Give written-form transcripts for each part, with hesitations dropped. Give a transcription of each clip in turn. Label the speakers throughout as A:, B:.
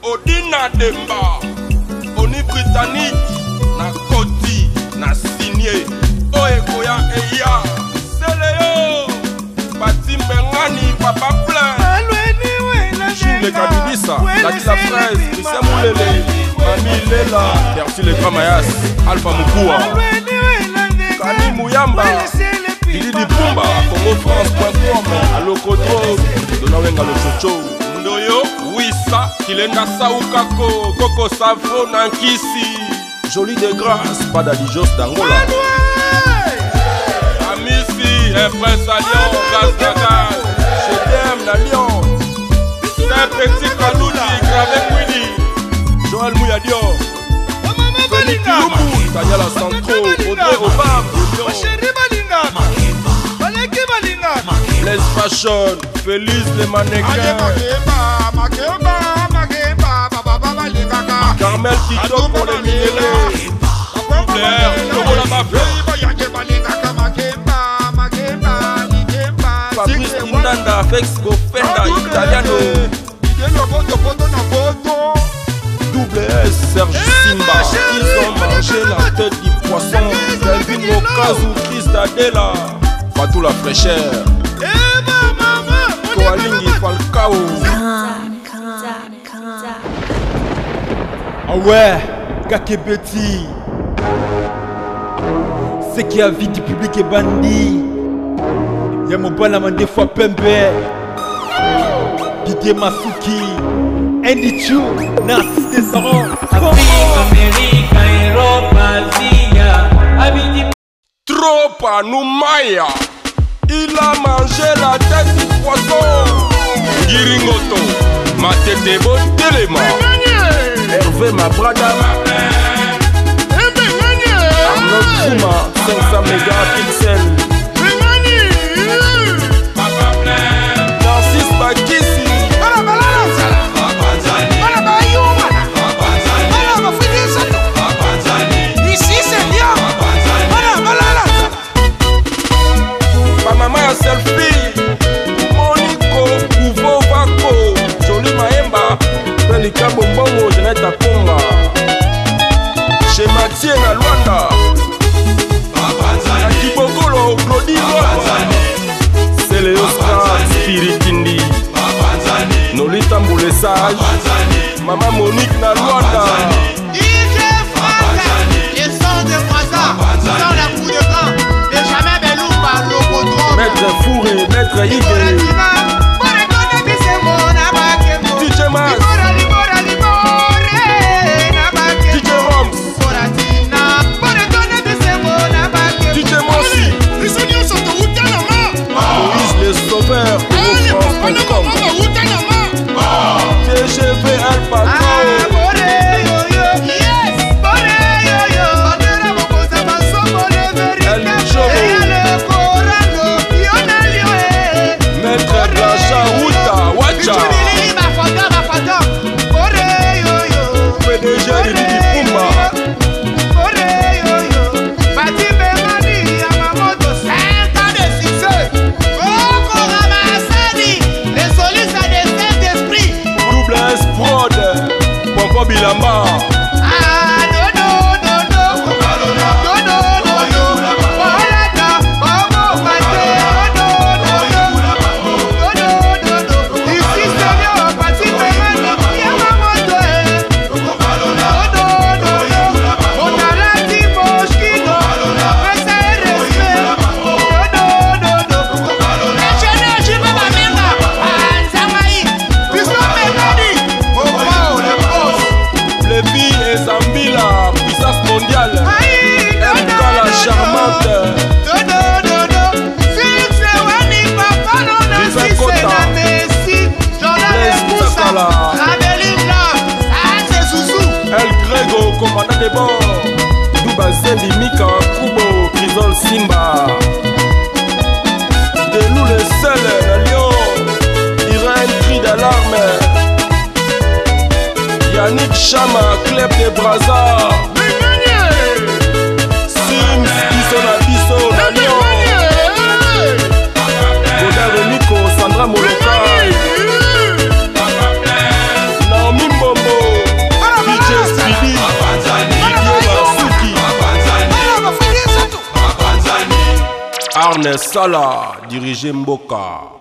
A: Odina Demba, Oni Britannique, na Koti, na signé, Oekoya Eya, Seleo, Bati Mengani, Papa Plein, Chine Kabidissa, Lati la Fraise, Christian Moulele, Mami Lela, Merci le Grand Mayas, Alpha Mukua, Kani Mouyamba, Didi Pumba, CongoFrance.com, Alokotro, Donawenga le Chocho, Ndoyo, Wissa, Kilenda Saoukako, Coco Savo, Nankisi, Jolie de grâce, pas d'Alijos d'Angola. Amissi, Prince à Lyon, Gaz Dagal, je t'aime la Lyon, un petit Kaloudi, Gravé Quidi, Joël Mouyadion, Félix Lumbu, Daniela Santro, Audrey Obam, Les Fashion, Félix les mannequins, Carmel Tito pour les minéraux, Claire, Togo la mafia, Fabrice Indanda, Fex Gofenda, Italiano, Double S, Serge Simba, ils ont mangé la tête du poisson, Kelvin Mokazu, Chris Dadela, Fatou la fraîcheur, Koalingi Falcao.
B: Ah ouais, Kakebeti, c'est qui a vie du public est bandit. Y'a mon bon des fois Pembe, Didier Masuki, Andy Chou, Narcisse Descendant,
C: Afrique, Europe, Asie,
A: Tropa Noumaya, il a mangé la tête du poisson. Giringoto, Matete Botelema, Hervé Mabrada, Arnaud Kouma, 500 mégapixels. Narcisse Bakissi, Maman ya selfie, Monico, Kouvo Vako, Jolie Maemba, Pelika Bombongo, Jeanette Akonga, chez Mathieu na Luanda, Akibokolo, Claudie c'est le Oscar Spiritindi, Nolita Mboulessage, Maman Monique na Luanda, Maître Fouré, Maître Yigué, DJ Mas, DJ Roms, DJ Mossi, Moïse le Sauveur, CongoFrance.com, TGV Alpha Bilamba. Commandant de bord, Douba Zendi Mika Kubo, Crisol Simba, de nous le seul, le lion, il a un cri d'alarme. Yannick Chama, Clep de Braza, Sims, Bisso, la lion, Godard Nico, Sandra Molokai, Naomi Mbombo, Arne Sala, dirigé Mboka.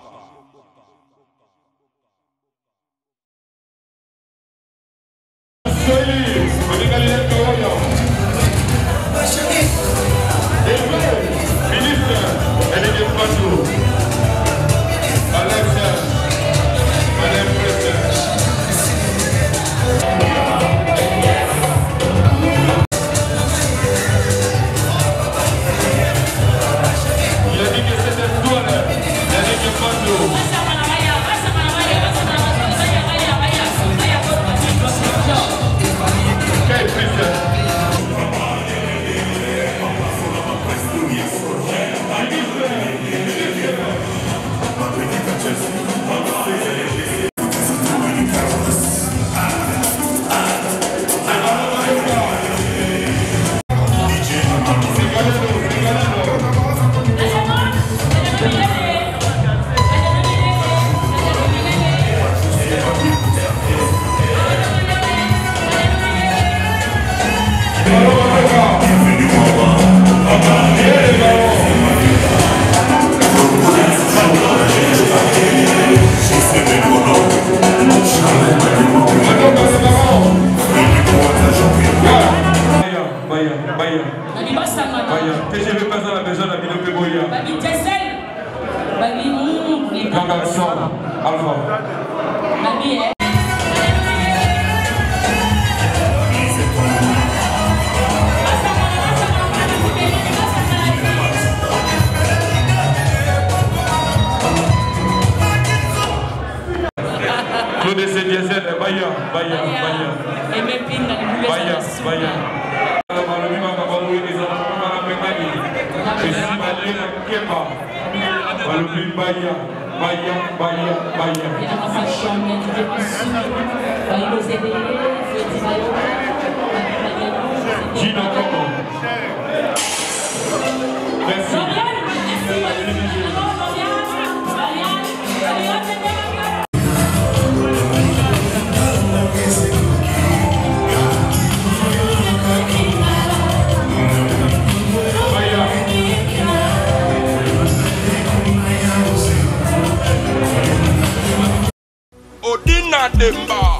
D: Demba,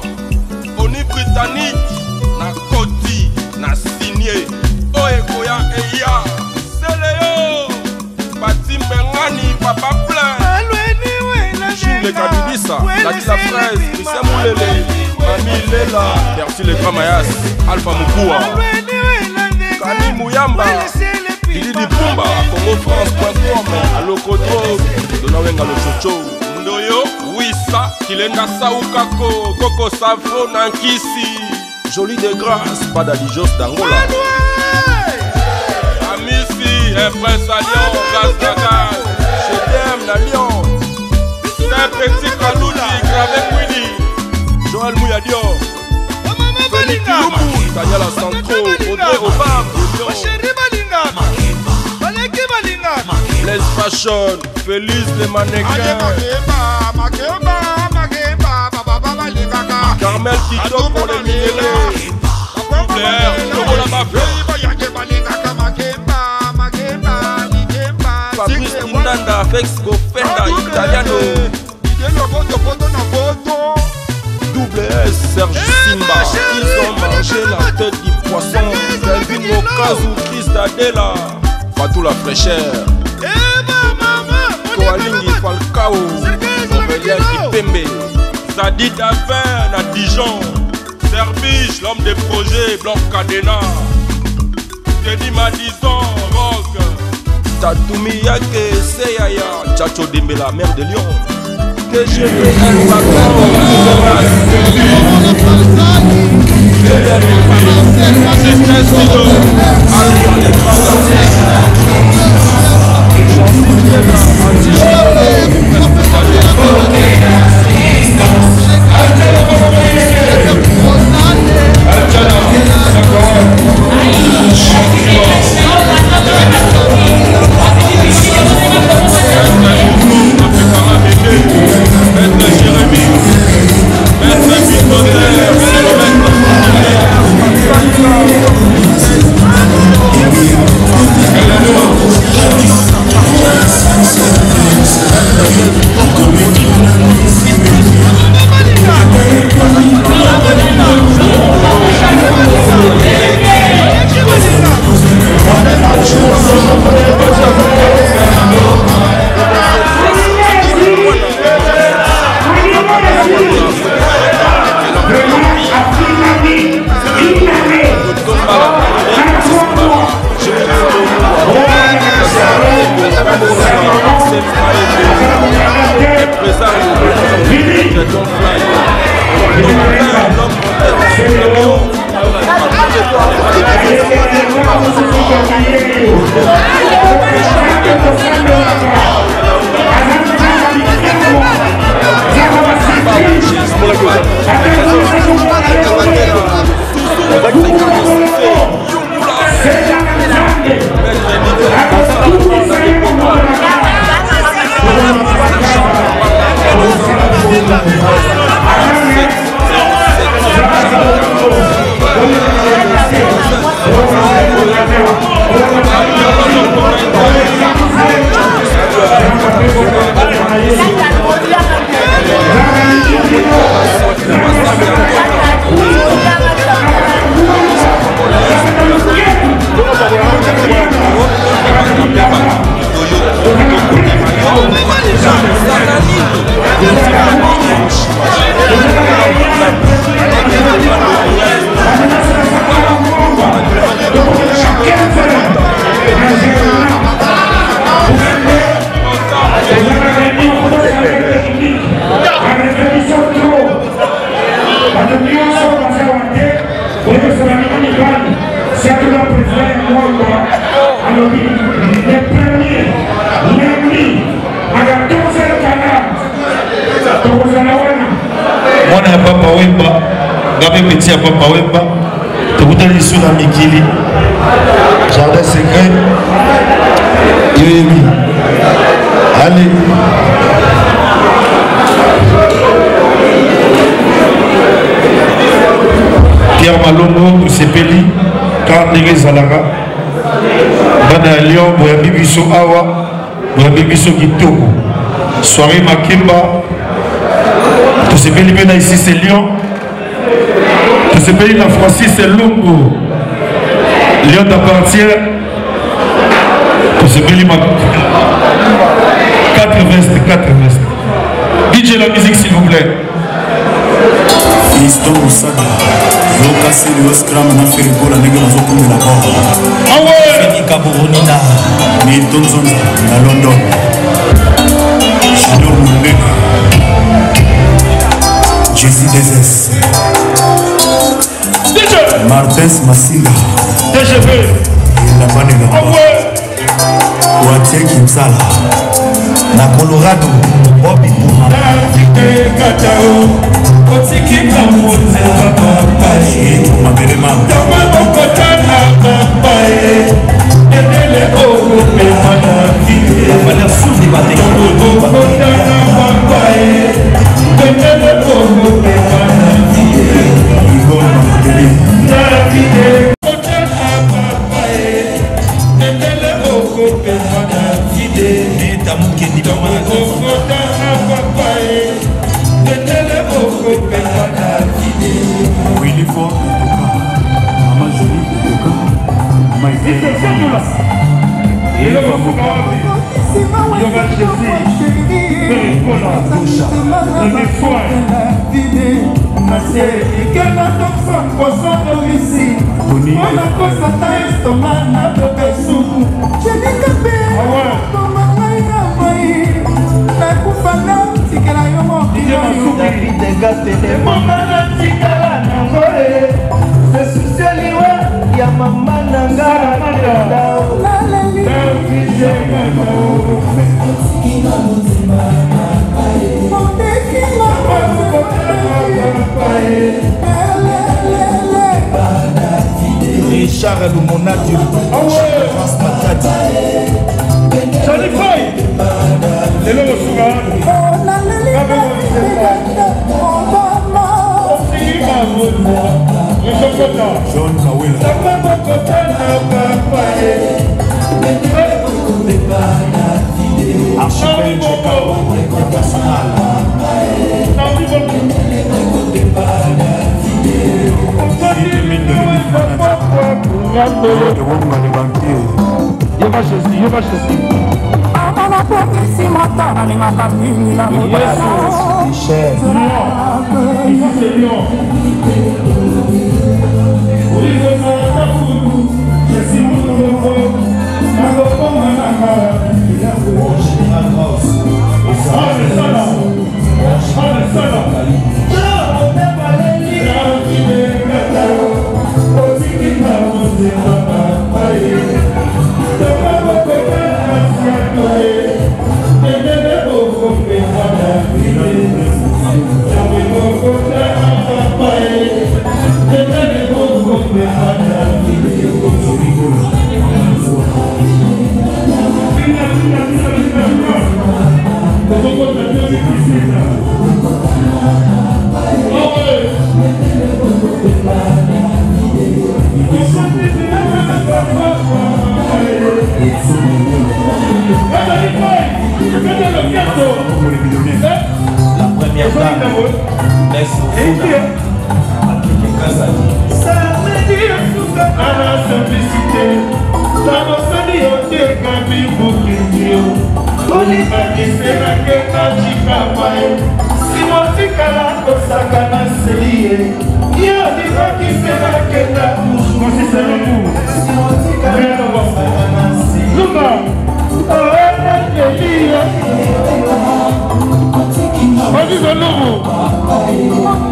D: oni britannique, na koti, na signé, oekoya eya, Seleo, Bati Mengani, papa plein,
A: Chine Kabidissa, Lati la fraise, Christian Moulele, Mami Lela, Berti le Gramayas, Alpha Mukua, Kani Mouyamba, Didi Dipumba, CongoFrance.com, Alokotro, Donawenga le Chocho,
D: Ndoyo, Wissa, Kilenda Saoukako, Coco Safo, Nankisi,
A: Jolie de grâce, pas d'Alijos d'Angola.
D: Amissi, Prince à Lyon, Gaz Dagal,
A: Je t'aime, la Lyon.
D: un petit Kaloudi, Gravé Quidi,
A: Joël Mouyadio, Félix Lumbu, Daniela Santro, Audrey Obam, Les Fashion, Félix les mannequins, Carmel Tito pour les minéraux,
D: Claire, Togo la mafia,
A: Fabrice Indanda, Fex Gofenda, Italiano, Double S, Serge Simba, ils ont mangé la tête du poisson, Kelvin Mokazu, Chris Dadela, Fatou la fraîcheur, Koalingi Falcao, Aurélien Kipembe,
D: Zadi Daven à Dijon, Serbiche, l'homme des projets, Blanc Cadena, Teddy Madison, Rock,
A: Tatoumi Yake, Seyaya, Tchacho Dembe, la mère de Lyon, TGVL
D: Maître Jérémy, Maître Victor
E: Mwana ya papa wemba, gabe petit ya papa wemba, tokutani sous la mikili, jardin secret, yoyebi. Allez. Pierre Malongo, Moussepeli, Karnere Zalara, Bana Lyon, Boyabi Biso Awa, Boyabi Biso Kitoko, soirée Makemba. Tout ce pays là ici c'est Lyon. Tout ce pays là Francis c'est Lungu. Lyon t'appartient. Tout ce pays là 4 vestes, 4 vestes. DJ la musique s'il vous plaît.
F: Fiston Moussada, Lokasi le Oscram na Ferrico la nègre dans de la porte.
E: Ah ouais.
F: Fini Kaboronina, Milton Zonza à London. Jador Moumbeka. Jessie Dezes, Martins Massinga, la Banega, Watie Kimsala, na Colorado, Bobby Puma,
B: Richard Lumonadi, France Matadi,
E: Johnny Boy, c'est le
F: John Kawela, Archipel Chicago, international.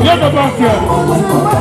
E: Viens de partir.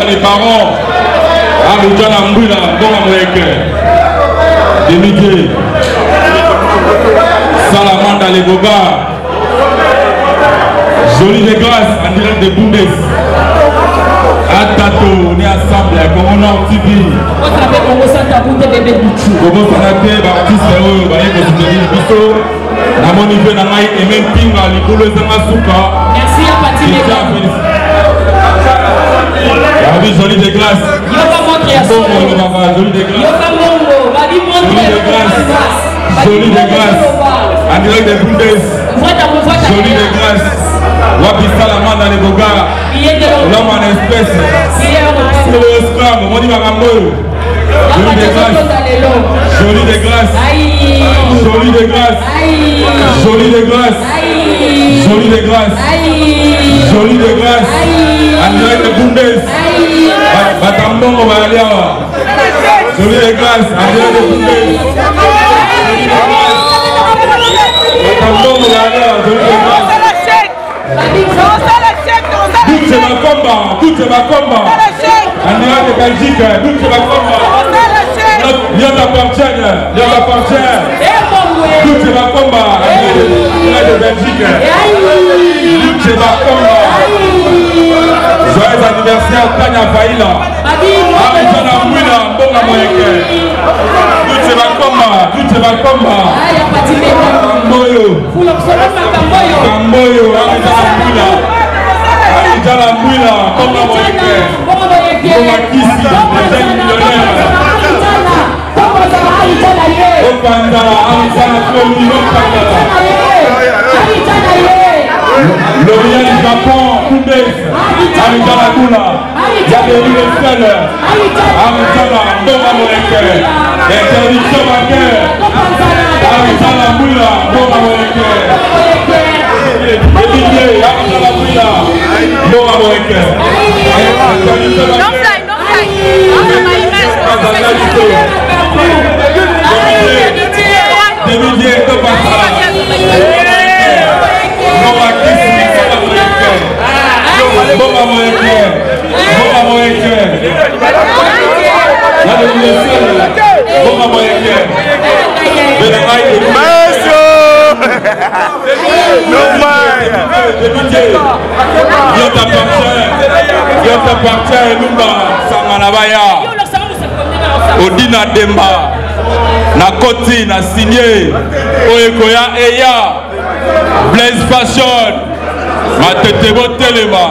A: Les parents, Abidjan Ambouila, bon américain, Demité, Salamanda les Boga, Jolie de Grâce, en direct de Bundes, Atato, on est ensemble, comme on a un petit peu. On s'appelle Congo Santa Bunde bébé Bouchou. Congo Santa, Baptiste, Baye, Kosuteli, Bisso, Namoni Benamai, et même Pinga, Nicolo Zamasuka. Merci à Pati. Babi Jolie de Grâce. Jolie de Grâce. Jolie de Grâce. En direct de Bundes. Jolie de Grâce. Wabi Salamanda les Boga. L'homme en espèce. C'est le scrum. Moi, dis ma maman. Jolie de Grâce. Jolie de Grâce. Jolie de Grâce. Jolie de Grâce. Jolie de Grâce. Jolie de Grâce. En direct de Bundes. Batambongo va aller à Jolie de Grâce. En direct de Bundes. Batambongo va aller à Jolie de Grâce. Tout c'est ma combat. Tout c'est ma combat. En direct de Belgique. Tout c'est ma combat. L'homme appartient. L'homme appartient. Tout c'est ma combat. En direct de Belgique. Tout c'est ma combat. Joyeux anniversaire Tania Faïla. Abidjan Ambouila, bon américain. Tout c'est ma combat. Tout c'est ma combat. Kamboyo. Kamboyo, Abidjan Ambouila. Abidjan Ambouila, bon américain. Bon Makisi, les jeunes millionnaires. Opanda, Abidjan Ambouila, L'Orient du Japon, Koundès, Abidjan Ambouila. Yabeli le seul. Arizala, Mbonga Moeke. Interdiction bancaire. Arizala Moula, Mbonga Moeke. Débilié, Arizala Moula, Mbonga Moeke. Interdiction bancaire. Débilié, que passe-t-il? Mbonga Moeke. Mbonga Moeke. Mbonga Moeke. Yo t'appartient, Lumba, Sanganabaya. Odina Demba. Na koti, na signé. Oekoya Eya. Blaise Fashion. Matetebo Telema.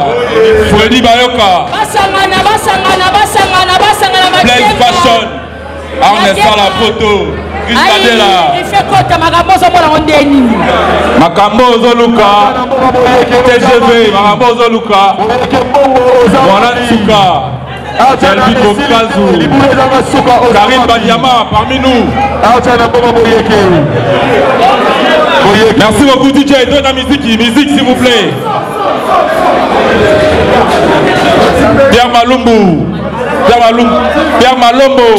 A: Freddy Bayoka. Blaise Fashion. Arne Sala Poto. Christadela. Makambo Zoluka. TGV. Makambo Zoluka. Mwana Tsuka. Jelbi Kokazu. Karim Badiama parmi nous. Merci beaucoup DJ. Donne la musique s'il vous plaît. Pierre Malumbu. Pierre Malombo.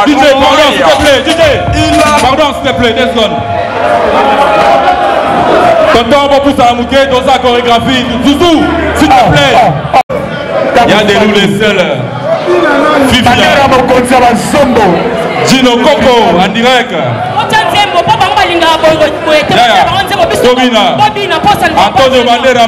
A: DJ, pardon s'il te plaît. DJ. Pardon s'il te plaît. 2 secondes. Tonton, on va pousser à la mouquette dans sa chorégraphie. Zouzou, s'il te plaît. Il y a des loups les seuls. Fifia. Gino Coco en direct. Tobina. Antonio Mandela.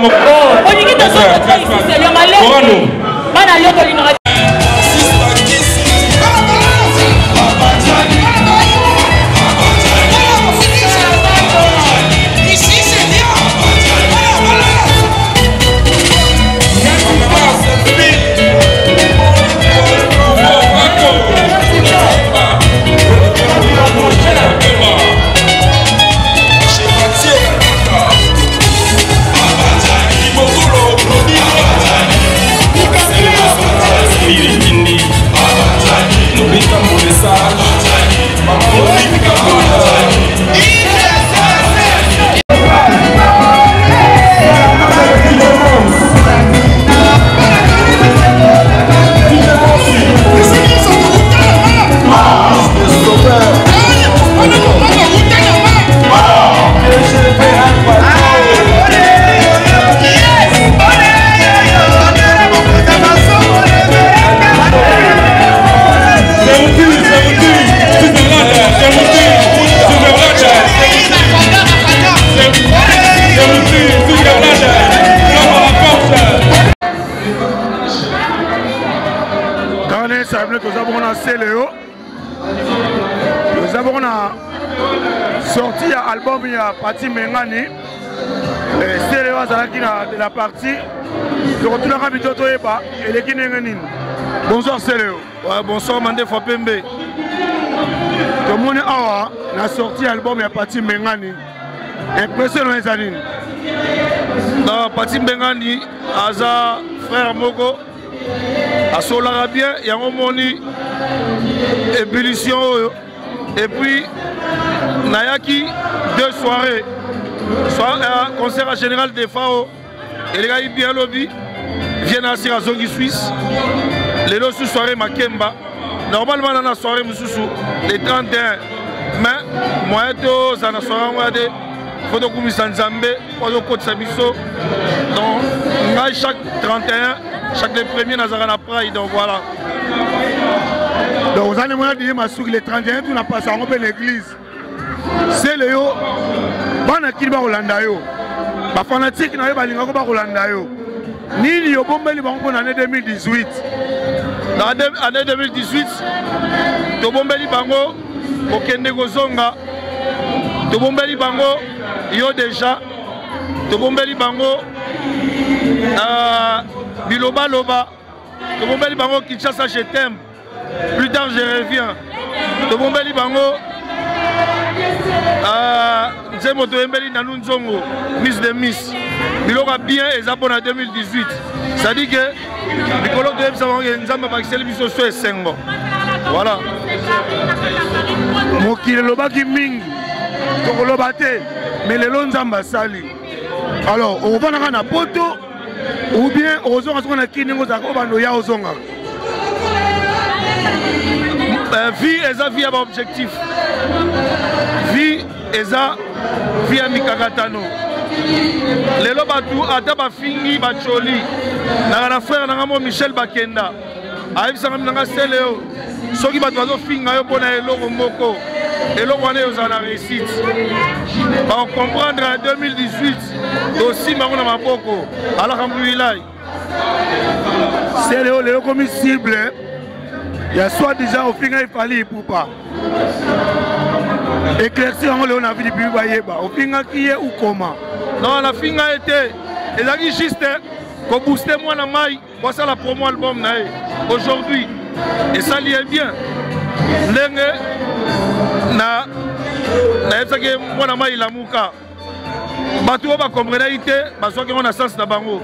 G: Nous avons sorti l'album il y a Pati Mengani. C'est le de la partie. Je retourne à Rabitoto Eba et les Guinéens. Bonsoir Céléo. Ouais, bonsoir Mandé Fapembe. Tout le monde a sorti l'album il y a Pati Mengani. Impressionnant les années. Dans Pati Mengani, Aza, frère Mogo. À Solara bien, il y a un moni ébullition. Et puis, Nayaki, 2 soirées. Concert général des FAO. Et les gars, ils bien lobby. Viennent assis à Zongi Suisse. Les deux soirées Makemba. Normalement, dans la soirée, les 31. Mais, moi, dans la soirée, il faut que nous soyons donc, chaque 31. Chaque premier Nazarana Pride, donc voilà. Donc vous allez me dire que les 31 tout n'a pas ça, on peut l'église. C'est le yo, bana kilba Rolanda yo. Ba fanatique na yo balinga ko ba Rolanda yo. Nini yo bombeli bango en année 2018. Dans l'année 2018, to bombeli bango okende kozonga. To bombeli bango yo déjà. To bombeli bango Biloba Loba, de Bombeli Bango Kinshasa, je t'aime. Plus tard, je reviens. De Bombeli Bango, Nzemo Toembeli Nanunzongo, Miss de Miss. biloko bien eza mpona 2018 c'est-à-dire que mikolo toyebisa bango nzambe abakiseli biso so esengo voilà mokili elobaki mingi tokoloba te mais lelo nzambe asali alors okovanaka na poto ou bien okozonga soki na kini ozalaka obanda oya ozongaka vie eza vie ya baobjectif vie eza vie ya mikakatano lelo bato ata bafingi bacoli nanga na frère nanga mo Michel Bakenda ayebisanga minanga sele yo soki bato bazofinga yo mpona eloko moko eloko wana ezala na réussite bakomprendre en 2018 tosimba yango na maboko alhamdulilahi sele yo lelo komi cible ya soit déjà ofinga efali ipupa éclaircir yango lelo na vili bibi bayeba ofingaki ye ukoma non nafinga ye te ezalaki juste kobooste mwana mai kosala promo album na ye aujourd'hui esali ye bien ndenge nayebisaki mwana mai ilamuka bato oyo bakomprena te bazwaki yango na sens na bango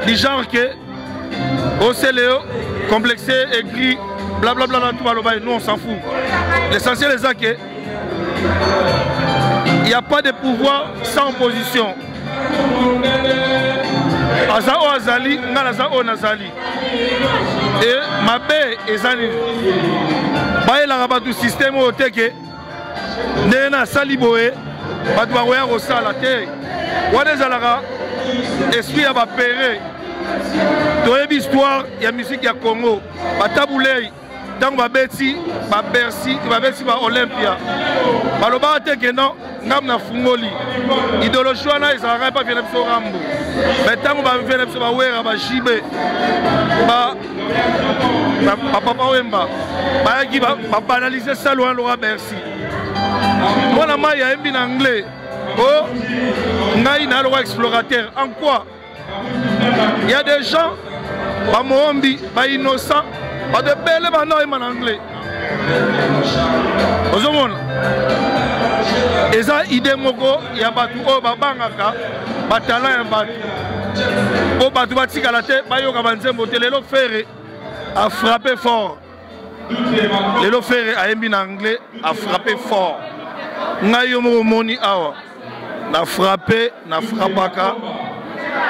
G: du genre ke osele yo complexe écrit blablabla na tout baloba nous on s'en fout l'essentiel est ça que il n'y a pas de pouvoir sans opposition aza o azali nga naza o nazali et mabe ezali bayelaka bato système oyo te ke ndenge nasali boye bato bakoya kosala te wana ezalaka esprit ya bapere toyebi histoire ya musique ya Congo batabulei ntango babeti babercy babeti baolympia balobaka te ke non ngambu na fungoli idéologie wana ezalaka epa viena biso rambo me ntango baviena biso bawera bajibe bapapa wemba bayaki babanalize salo wana loka bercy mwana mai ayembi na anglais o ngai naloka explorateur en quoi il y a des gens bamoombi bainnocent bato ebele banda oyemba na anglais ozomona eza ide moko ya bato oyo babangaka batala ya bato po bato batikala te bayoka banzembo te lelo fere a frappé fort lelo fere ayembi na anglais a frappé fort ngai yo moko moni awa na frappé na frappaka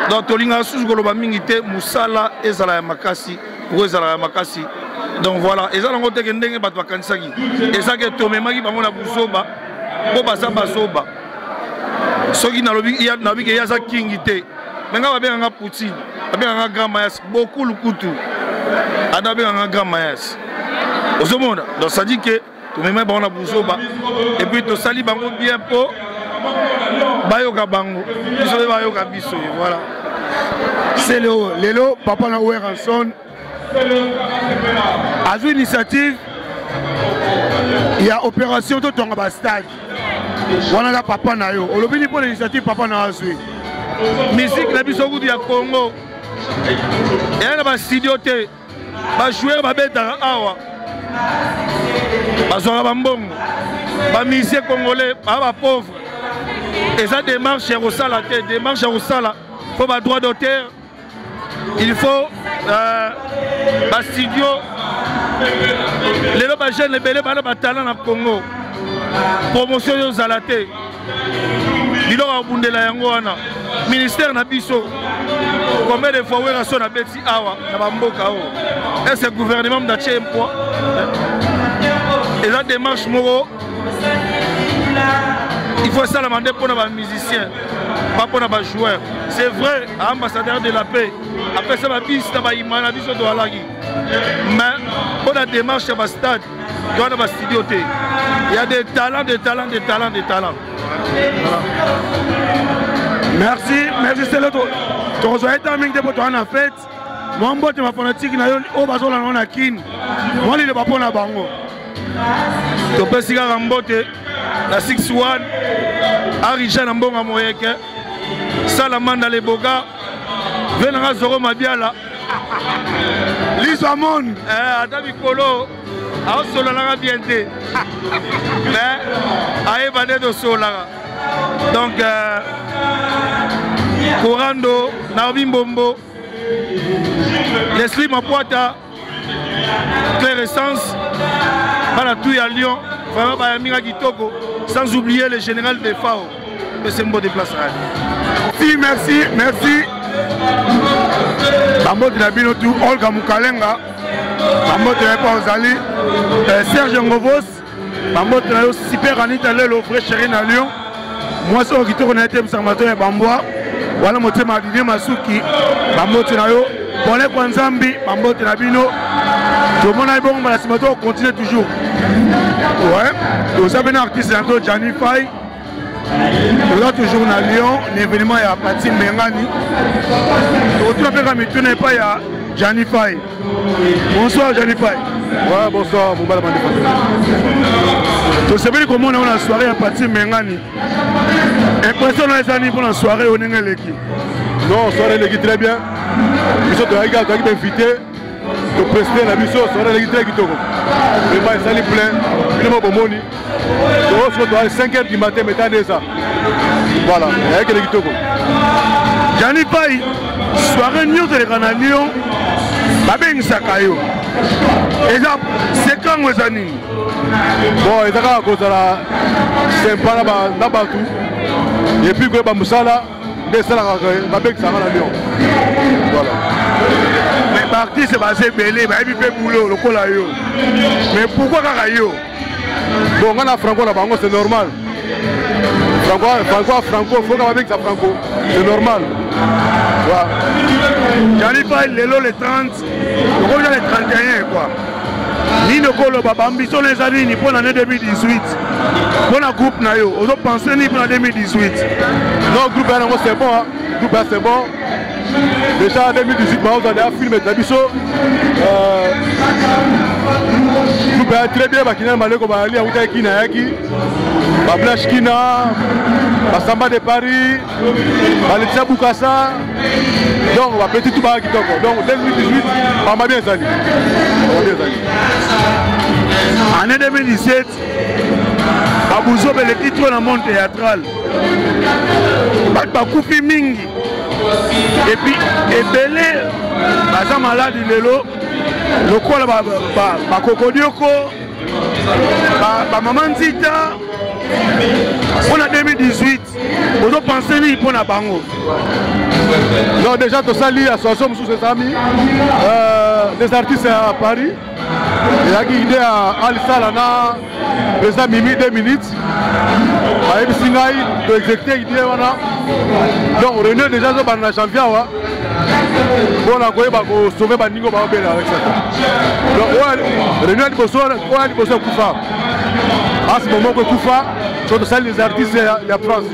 G: donc tolingaka susu koloba mingi te mosala ezala ya makasi po ezala ya makasi donc voilà eza nango teke ndenge bato bakanisaki eza ke tomemaki bango na buzoba po baza bazoba soki nalobi ke ye aza kingi te me nga babenganga Poutine babenganga grand mayas beaucoup lukutu ada babenganga grand mayas ozomona donc ça dit que tomemaki bango na buzoba et puis tosali bango bien po bayoka bango biso mpe bayoka biso voilà c'est lelo papa na Weranson azwi initiative ya opération totonga bastade wana na papa na yo olobi ni mpona initiative papa na azwi musique na biso kutu ya Congo eya na bastudio te bajoueur babetaka awa bazwaka bambongo bamusicien congolais baa bapauvre eza démarche ya kosala te démarche ya kosala faut badroit d'auteur il faut bastudio lelo bajeune ebele bana batala na Congo promotion yo ozala te biloko akobundela yango wana ministère na biso combien de fois Weranson abeti awa na bamboka oyo est-ce gouvernement mdatie mpoa eza démarche moko il faut ça la demander pour les musiciens, pas pour les joueurs. C'est vrai, ambassadeur de la paix, après ça va bis, ça va imana biso do alagi. Mais pour la démarche à la stade, il y a des studios. Il y a des talents, des talents, des talents, des talents. Voilà. Merci c'est l'autre. Tu reçois un timing de pour en fait. Moi je suis fanatique na yo o bazola na kin. Moi il est pas pour na bango. Tu peux siga rambote la 61 Arija na mbonga moyeke. Salamanda le boga. Venanga zoro mabiala. Liswamon ata mikolo aosololaka bien te mais ayeba nde tosolaka donc Corando, Narvin Bombo, Leslie Mapoata, Claire Essence, Balatou à Lyon, vraiment Bayamira Kitoko, sans oublier le général de FAO, que c'est un beau déplacement. Merci, merci. Bambo de la Binotou, Olga Moukalenga, Bambo de la Pauzali, Serge Ngovos, Bambo de la Super Anita Lelo, Frère Chéri à Lyon. Moi, c'est qui tourne à thème Sarmato et Bamboa. Voilà mon thème à Didier Masuki, Bambo de la Yo, Bonne Kwanzambi, Bambo de la Bino. Tout le monde a bon, la Sarmato continue toujours. Ouais, vous avez un artiste, c'est Gianni Faye. Nous sommes toujours à Lyon, l'événement est à Pati Mengani. Tu n'es pas à Gianni Faye. Bonsoir Gianni Faye.
H: Ouais, bonsoir, mon bal
G: tu sais comment on a la soirée à Pati Mengani. Impression les années pour la soirée au Nengeleki.
H: Non, soirée l'équipe très bien. Nous sommes invités. De prester la mission, soirée l'équipe très bien. Vraiment, ça est plein. Il est bon moni. On se retrouve à 5h du matin, mais t'as déjà. Voilà, avec l'équipe Togo.
G: Gianni Faye, soirée news de Lyon, Babeng Sakayo. Et là, c'est quand vous avez dit?
H: Bon, et là, c'est un peu là-bas. Et puis, quand vous avez dit, c'est Babeng Sakayo Lyon. Voilà.
G: Mais parti, c'est basé belé, mais il fait boulot, le col. Mais pourquoi Kakayo?
H: Bon, on a Franco là-bas, c'est normal. Franco, il faut qu'on avec ça Franco. C'est normal.
G: Ouais. Gianni Faye, le 30, le 31, quoi. Ni le colo, ambition les années pour l'année 2018. Pour la groupe Nayo, on doit penser ni pour l'année 2018.
H: Non, groupe c'est bon. Groupe c'est bon. Déjà en 2018, on a filmé Tabiso. Groupe est très bien, Bakina Maleko Bali, Aouta Kina Yaki, Bablash Kina, Basamba de Paris, Baletia Boukassa. Donc on va petit tout bas qui toque. Donc 2018, on va bien sali.
G: Année 2017, Babouzo le titre dans le monde théâtral. Bakoufi Mingi. Et puis, Ebele, Baza malade Lelo, le quoi là, Kokodioko, Maman Zita, on a 2018, on doit penser ni pour la bango.
H: Non, déjà, tout ça, l'association sous ses amis, des artistes à Paris. Il y a une idée à Al-Salana, président Mimi 2 minutes. Avec Singaï, de exécuter l'idée. Donc, réunion déjà dans le janvier. On a sauvé Baningo avec ça. Donc, réunion de Koufa. À ce moment, Koufa, sur les artistes, il y a France.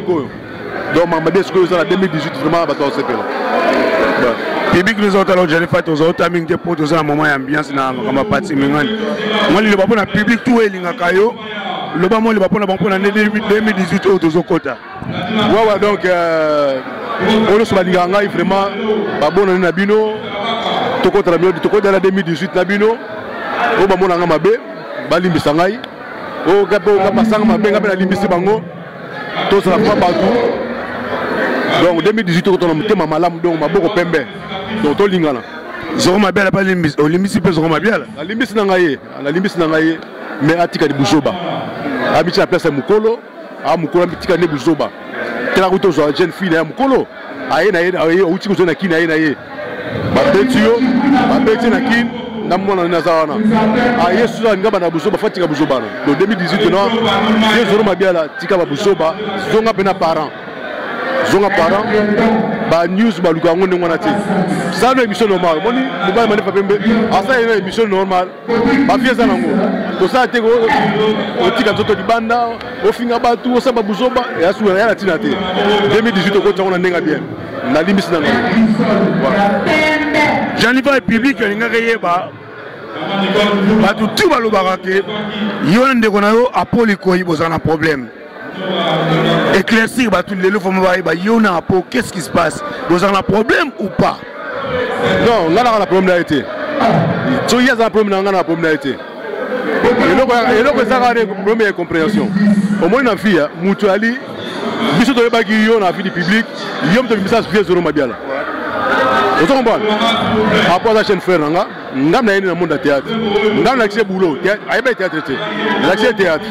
H: Donc, Mamadé, ce que vous avez en 2018, vraiment, on s'est fait là.
G: Public nous autres alors Gianni Faye aux autres amis qui pour tous un moment ambiance na kama parti mengani. Moi le ba pona public tout elinga kayo. Le ba moi le ba pona ba pona 2018 au tous kota.
H: Ouais donc on le soit linga ngai vraiment ba bona na bino to kota la mio to kota la 2018 na bino. O ba mona nga mabe ba limbisa ngai. O ka pasanga mabe nga na limbisi bango. To ça va partout. Donc 2018 on a monté ma malam donc ma boko pembe. Donc to lingana.
G: Zoro mabia la pas limbis, o limbisi pe zoro mabia la.
H: La limbisi na ngai, mais atika di buzoba. Habiti la place Mukolo, a Mukolo atika ne buzoba. Tela kuto zo jeune fille ya Mukolo. Aye o uti ko zo na kina aye na ye. Ba beti na kin na mona na zawana. Aye suza ngaba na buzoba fatika buzoba. Donc 2018 non, ye zoro mabia la tika ba buzoba, zonga pena parents. Zonga parents ba news ba luka ngone ngona ti ça no émission normale moni ba mane papembe asa une émission normale ba fieza nango to ça te go otika toto di banda ofinga batu osamba buzoba ya suwa ya tina te 2018 ko tanga ndenga bien na limisi nango
G: Gianni Faye public linga yeba ba tout ba lo barake yo ndeko na yo apoli ko ibozana problème. Éclaircir tous les lots, qu'est-ce qui se passe? Vous avez un problème ou pas?
H: Non, on a un problème d'arrêté. Il y a un problème d'arrêté. Et donc, ça a un problème de compréhension. Au moins, une fille, Moutouali, on a vu du public, yom to message vieux zoro mabiala vous comprenez après la chaîne frère nga ngam na ina monde théâtre ngam na accès boulot ayeba théâtre té l'accès théâtre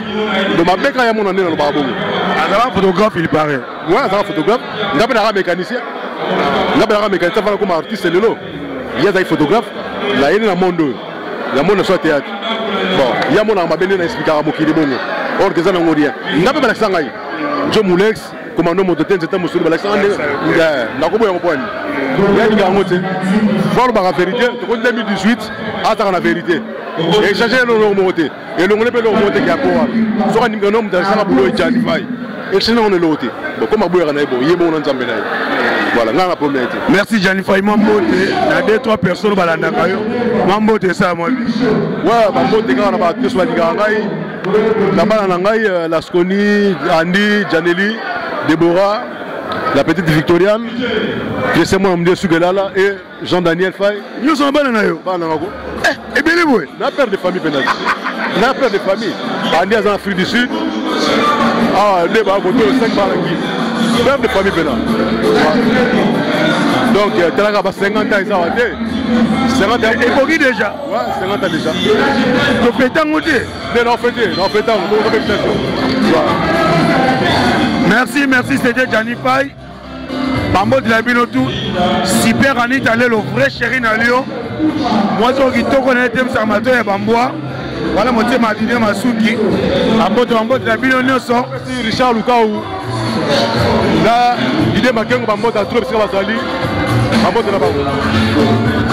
H: de ma beka ya mona na ba bongo
G: azala photographe il paraît
H: ouais azala photographe ngam na mécanicien ngam na mécanicien fana comme artiste lelo il y a des photographes la ina na monde ya mona soit théâtre bon ya mona ma bene na expliquer mokili bongo or que ça na ngoria ngam ba la sangai jo mulex commandant mototen c'était monsieur Alexandre na ko boya mponi ya ni gango te voir la vérité en 2018 ata la vérité et changer le monter et le ngole pe le monter qui a quoi so ka ninga nom da sanga bulo jani fay et sinon on est loté bon comme boya na bo yebo na nzambe na voilà nga na problème
G: merci Jani Fay mambote na 2-3 personnes balanda kayo mambote ça moi
H: ouais mambote ka na ba teso ba diga ngai la bala na ngai la Skoni Andy Janeli Déborah, la petite Victoriane, je moi on Sugelala et Jean-Daniel Fay.
G: Nous sommes bons là. Et bien les
H: na père de famille pénal. Na père de famille. Andy en Afrique du Sud. Ah, les ba côté 5 par qui. Père de famille pénal. Donc tu as 50 ans ça va être. 50 ans
G: et pour qui déjà?
H: Ouais, 50 ans déjà.
G: Tu fais tant côté.
H: Non, fêter, tant.
G: Merci, c'était Jani Fay. Bambo de la Binotou, super Anit, allez le vrai chéri na Lyon. Moi, je suis connais thème Samato et Bamboa. Voilà mon thème à Dine Masuki. Bambo de la Binotou,
H: Richard Lukaou. Là, l'idée m'a qu'un Bambo a trouvé ce qu'il va salir. Bambo de la Bambo.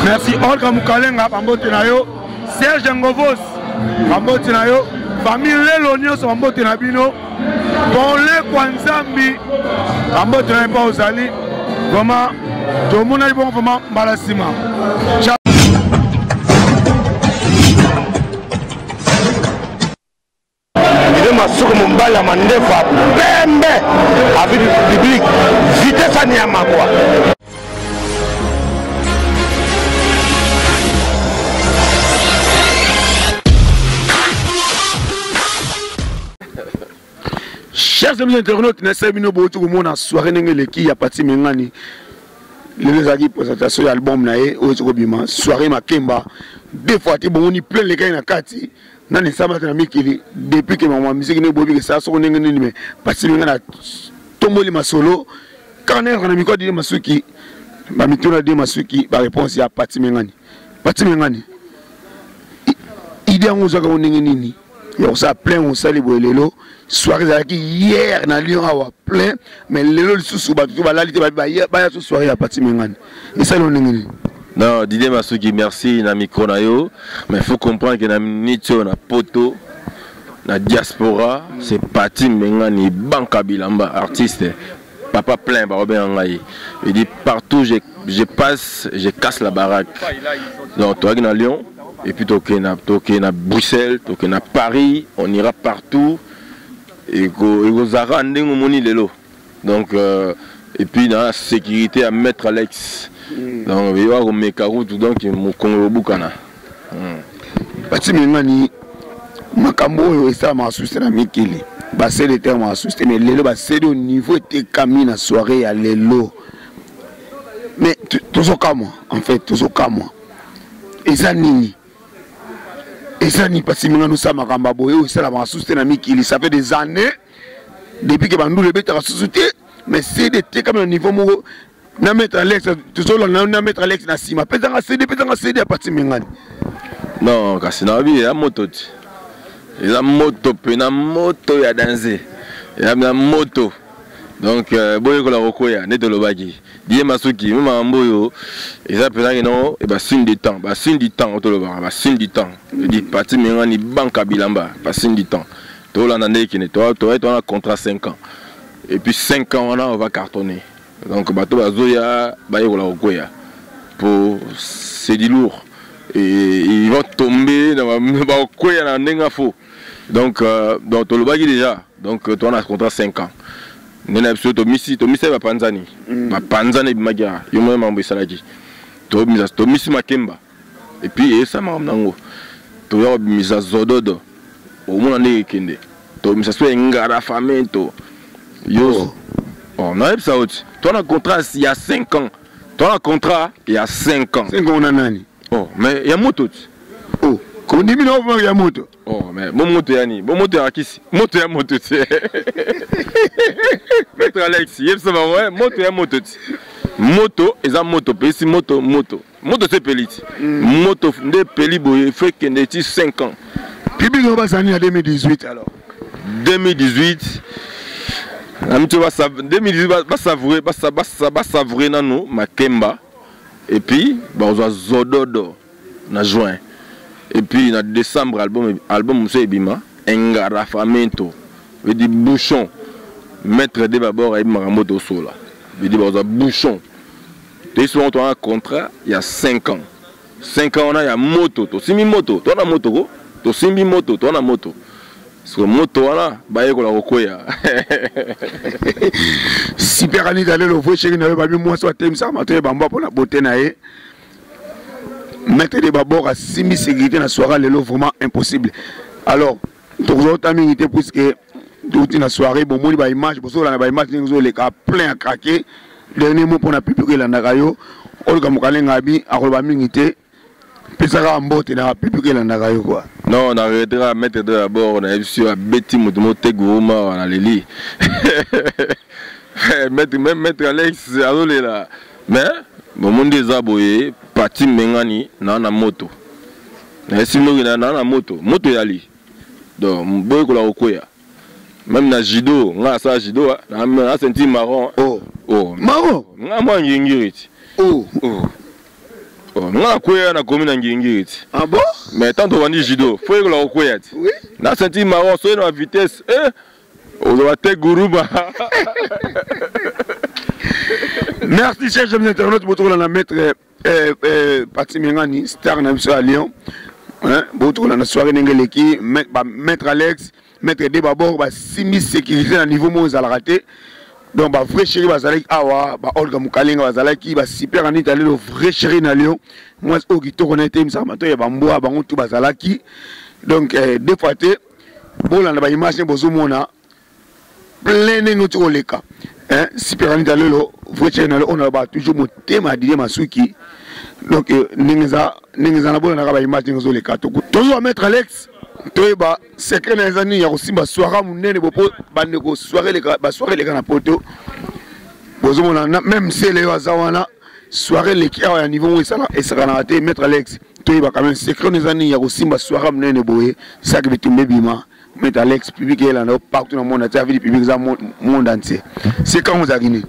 G: Merci, Olga Moukalenga, Bambo de Nayo. Serge Ngovos, Bambo de Nayo. Famille Lelonio, Bambo de Nabino. Bon les Kwanzambi, Bambo de Nayo, Ozali. Vraiment, tout le monde a bon vraiment Malassima.
I: Il m'a sur mon bal à Mandefa, Bembe, avec le public, vitesse à Niamakwa.
G: Chers amis internautes, nous sommes venus pour vous soirée qui a parti Mengani. Les amis présentation l'album nae au soirée Makemba. Deux fois tu bon ni plein les gars na kati. Nani sama na mikili depuis que maman musique ne bobi que ça so ngene ni mais parti Mengana tomboli masolo. Quand on a mis quoi dire Masuki, ba mituna dire Masuki ba réponse ya parti Mengani. Parti Mengani. Idée on za ko ngene nini. On s'est plein, on s'est libéré lelo. Soirée hier na Lyon a plein, mais lelo sous bateau ba lalité ba ya soirée à partir Mengani. Et ça l'on ngini.
A: Non, Didier Masuki, merci na micro na yo, mais faut comprendre que na nitio na poto na diaspora, c'est parti Mengani Banka Bilamba artiste. Papa plein ba Robin Ngai. Il dit partout je passe, je casse la baraque. Donc toi qui na Lyon et puis toqué na Bruxelles, toqué na Paris, on ira partout et go zara ndingo moni lelo. Donc et puis dans la sécurité à mettre Alex. Donc il y a un mécaroute donc mon Congo bukana.
G: Parti Mengani makambo ça m'a assisté na mikili. Ba c'est le terme assisté mais lelo ba c'est au niveau de camina soirée à lelo. Mais tout comme en fait tout comme et ça nini. Et ça ni parce que nous sommes à Kambaboye, c'est la massouste na mikili. Ça fait des années depuis que Bandou le bête a sous-souté, mais c'est des comme un niveau mo na mettre Alex tout seul na mettre Alex na sima. Pesanga CD à partir Mengani.
A: Non, kasi na vie la moto. La moto pe na moto ya danser. Ya na moto. Donc boye ko la rokoya ne de lobaki. Didier Masuki même mboyo et ça peut dire non et bah signe du temps, bah signe du temps auto le voir, bah signe du temps. Il dit parti Mengani Banka Bilamba, bah signe du temps. Toi là n'andé qui ne toi on a contrat 5 ans. Et puis 5 ans on va cartonner. Donc bah toi zoya bah ko la rokoya. Pour c'est du lourd et ils vont tomber dans ba rokoya na ndenga fo. Donc dans to lobaki déjà. Donc toi on a contrat 5 ans. Nena biso to misi ba panzani ba panzani bimagia yo mo mambo isalaki to misi Makemba et puis ça ma nango to yo misa zododo o mona ne kende to misa so ngara famento yo Oh, non, ça aussi. Toi, un contrat, il y a 5 ans. Toi, un contrat, il y a 5 ans.
H: 5 ans, on a nani.
A: Oh, mais il y a moto.
H: Oh, quand on dit il y a moto.
A: Oh, mais mon moto, Yanni. Mon moto, il y a moto, il y a moto. Maître Alex, il y a moto, il y a moto. Moto, il y a moto. Ici, moto. Moto, c'est Pélit. Moto, de Pélit, il fait qu'il y ait 5 ans.
H: Public, on va s'en aller en 2018 alors.
A: 2018. 2018 va savourer nano Makemba et puis on va Zododo na juin et puis en décembre album Monsieur Ebima Engarafamento veut dire bouchon mettre des babord et Maramoto Sola veut dire on a bouchon tu souvent on a un contrat il y a 5 ans 5 ans on a moto to simi moto to na moto to simi moto to na moto sur moto là baye ko la kokoya
H: super ani d'aller le voir chez nous babi moi soit thème ça matin bamba pour la beauté naé mettre des babord à 6000 sécurité na soirée le vraiment impossible alors toujours tamingité puisque toute une soirée bon moi ba image pour ça la ba image nous les cas plein à craquer dernier mot pour la publier la nagayo olga mukalenga bi akoloba mingité pesaka mbote na publier la nagayo quoi.
A: Non, on arrêtera à mettre d'abord, on a vu sur Betty Moutomote Gouma, on a les lits. Même mettre Alex, allez là. Mais, bon, mon désaboué, parti Mengani, n'a na moto. Mais si nous avons na moto, moto yali. Donc, boy ko la okoya. Même na judo, on a ça judo, on a senti marron. Oh,
H: marron.
A: On a moins ngingiriti.
H: Oh.
A: Nga koya na commune ngingiriti.
H: Ah bon?
A: Mais tant on dit judo, faut que la koya.
H: Oui.
A: Na senti marron so na vitesse on va te guruba.
H: Merci chers amis internautes pour la mettre Pati Mengani star na biso à Lyon. Hein, pour la soirée n'engeleki mettre Alex, mettre des babord ba 6000 sécurité à niveau moins à la rater. Donc ba vrai chéri bazalaki awa ba Olga Mukalenga bazalaki ba super ani tali le vrai chéri na Lyon moi au qui to connaître msa mato ya bamboa bango tout bazalaki donc des fois te bolanda ba image bozo mona plein de notre leka hein super ani tali le vrai chéri na on a ba toujours motema dile masuki donc ningiza na bolanda ba image bozo leka to toujours mettre Alex toyeba secret na ezani ya kosimba soirée munene bopo bande ko soirée les na poto bozomona même c'est les azawana soirée les qui à niveau où ça et na raté mettre Alex toyeba quand même secret na ezani ya kosimba soirée munene boye ça que bitumbe bima mettre Alex public là partout dans le monde à vie public ça monde entier c'est quand vous arrivez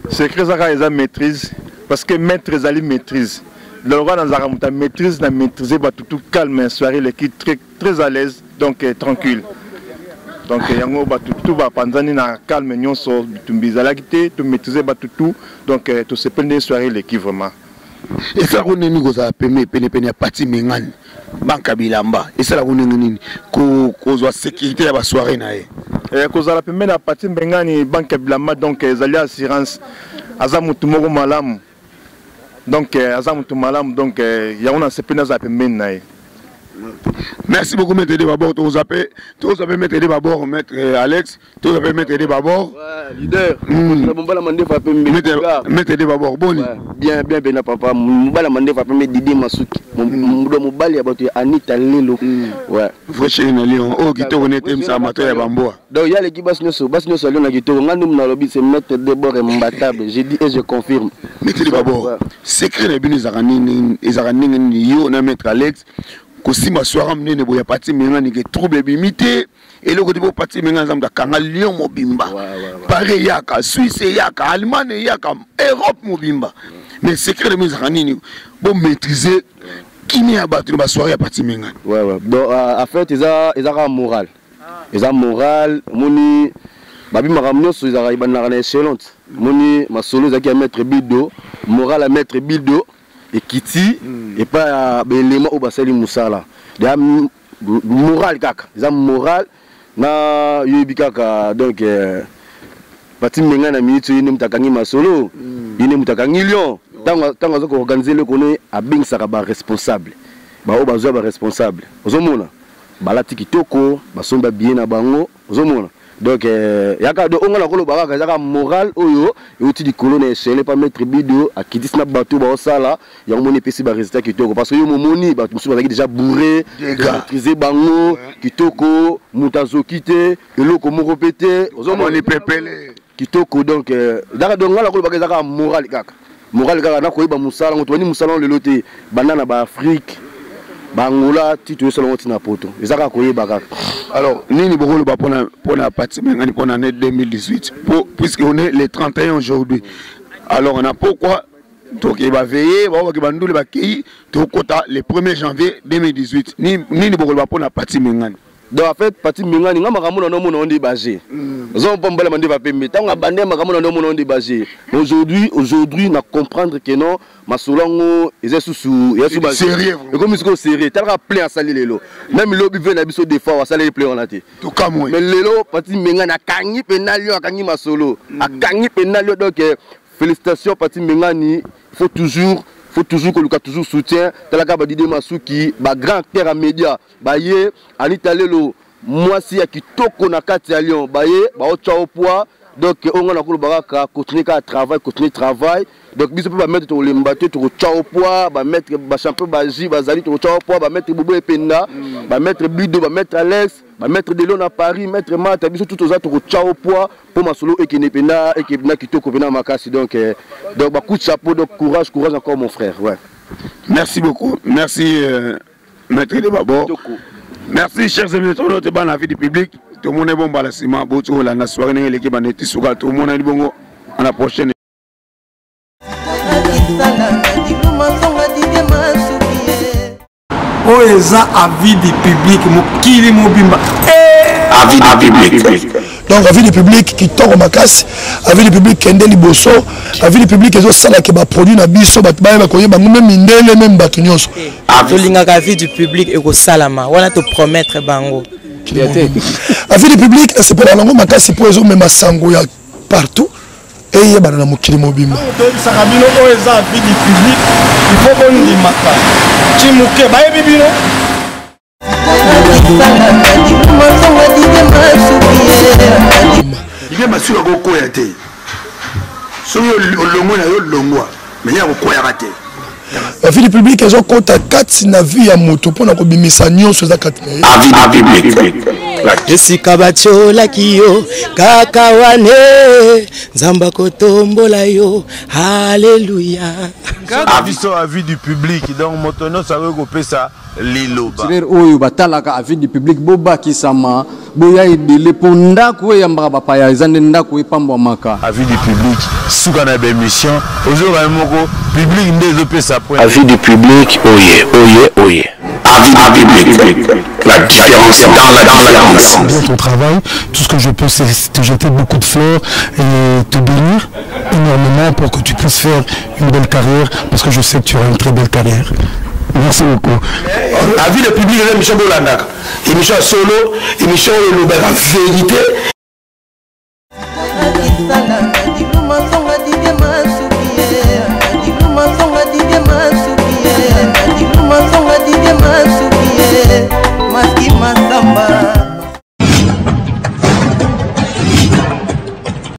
J: secret ça eza maîtrise parce que maître ezali maîtrise. Le roi dans la maîtrise, n'a maîtrisé tout calme, soirée l'équipe très à l'aise, donc tranquille. Donc yango tout va pendant na calme nyon so tumbizala kité, tout maîtriser tout, donc tout se prendre soirée l'équipe vraiment.
H: Et ça on est nous ça pene Pati Mengani, banka bilamba. Et ça on est nini ko zo sécurité ya ba soirée na e.
J: Ko za la pene na Pati Mengani banka bilamba donc zali assurance azamutu moko malamu. Donc, donc il y a un CPN à
H: merci beaucoup, Maître Debabor. Tous avez Maître Debabor, Maître Alex, tous avez Maître Debabor.
I: Leader,
H: Maître Debabor, bon.
I: Bien, papa. Mobala Mande va permettre Didi Masuki. Mobali a battu Anita Lelo. Ouais.
H: Faut chérir na Lyon. Oh, qui te connaît, ça matin à Bamboa.
I: Donc, il y a l'équipe Basnioso à Lyon, qui te connaît, nous, lobby, c'est Maître Debabor et Mbatable. J'ai dit et je confirme.
H: Maître Debabor, secret de bien, ils ont yo na Maître Alex. Kosimba soirée mnene boya Pati Mengani ke trouble bimité et le côté bo Pati Mengani zamda kanga Lyon mobimba pareil yaka Suisse yaka Allemagne yaka Europe mobimba mais secret de mizanini bon maîtriser qui n'est abattu ba soirée Pati Mengani
I: ouais donc en fait ils ont moral moni babi maramno so ils ont ibana na excellente moni ma solo zaki à mettre bido moral à mettre bido et Kiti et pas l'élément au Basali Moussala. Il y a moral kaka, il y a moral na yobi kaka donc Pati Mengani na minute yine mutakangi masolo, yine mutakangi Lyon. Tant qu'on organiser le connaît à bing ça ba responsable. Ba o bazwa ba responsable. Ozomona balati kitoko, basomba bien na bango, ozomona. Donc yaka do onga la kolo baka yaka moral oyo et outil du colonel chez pas mettre vidéo à qui dit na bateau ba sala ya moni pesi ba résultat kitoko parce que yo momoni ba musu bazaki déjà bourré maîtriser bango kitoko mutazo kité eloko moko pété ozomoni pepele kitoko donc daka do ngala kolo baka yaka moral kaka na koyeba musala ngo toni musala le loté banana ba Afrique Bangola titre selon tina poto ezaka koyeba kaka.
G: Alors nini bokolo ba pona parti ngani pona année 2018 puisque on est le 31 aujourd'hui. Alors on a pourquoi donc il va veiller ba ba ndule ba ki to kota le 1er janvier 2018 nini bokolo ba pona parti ngani.
I: Donc en fait parti ngani ngama kamona no mona ndi bagé. Zo pombela mandi va pembe tanga bande makamona no mona ndi bagé. Aujourd'hui na comprendre que non masolongo ezesusu yesu ba sérieux et comme c'est sérieux tellement plein à saler lelo même lobi veut na biso des fois à saler plein on a été
G: tout cas moi
I: mais lelo parti mengana kangi penalio akangi masolo akangi penalio donc félicitations parti mengani faut toujours que le cas toujours soutien talaka ba Didé Masuki ba grand acteur à média ba ye Anita Lelo moi si ya kitoko na kati ya Lyon ba ye ba ocha au poids donc on a ko baraka continuer à travail donc biso peut mettre to lembaté to ocha au poids ba mettre ba champion ba J ba zali to ocha au poids ba mettre Bobo Ependa ba mettre Bido ba mettre Alex ba mettre Delon à Paris mettre Mata biso tout aux autres ocha au poids pour masolo et Kenependa et Kebna kitoko pena makasi donc ba coup de chapeau donc courage encore mon frère ouais.
G: Merci beaucoup. Merci maître de Babo. Merci chers amis de notre ban la vie du public. Tout le monde est bon à la ciment, beaucoup la soirée l'équipe en est tout le monde est bon à la prochaine.
B: Oh eza avis du public mokili mobimba
E: avis du public.
K: Donc avis du public qui tombe makasi avis du public kende liboso avis du public ezo sala ke ba produit na biso ba ba koyeba même mindele même bato nyonso
L: tolingaka avis du public eko salama wana to promettre bango
K: avis du public c'est pour la langue makasi pour ezo même sango ya partout et yeba na mokili mobimba
B: sakabino o eza avis du public il faut qu'on dit maka chimuke ba ebibino
G: il masura ko ya te so yo longo na yo longwa mais ya ko ya raté
K: la vie du public ezo kota 4 na vie ya moto pona ko bimisa nyonso za 4
E: avis public
L: esika batiola kiyo kaka wane nzamba kotombola yo haleluya
M: avis du public donc motono ça veut couper ça liloba
N: oyo batalaka avis du public boba kisama boya idele ponda ko yamba bapaya ezande ndako epambwa maka
M: avis du public suka na émission aujourd'hui moko public ndezo pesa point
E: avis du public oye avis public la différence dans la danse.
K: Ton travail, tout ce que je peux c'est te jeter beaucoup de fleurs et te bénir énormément pour que tu puisses faire une belle carrière parce que je sais que tu auras une très belle carrière. Merci beaucoup.
G: Avis du public émission Bolandaka émission solo émission le vérité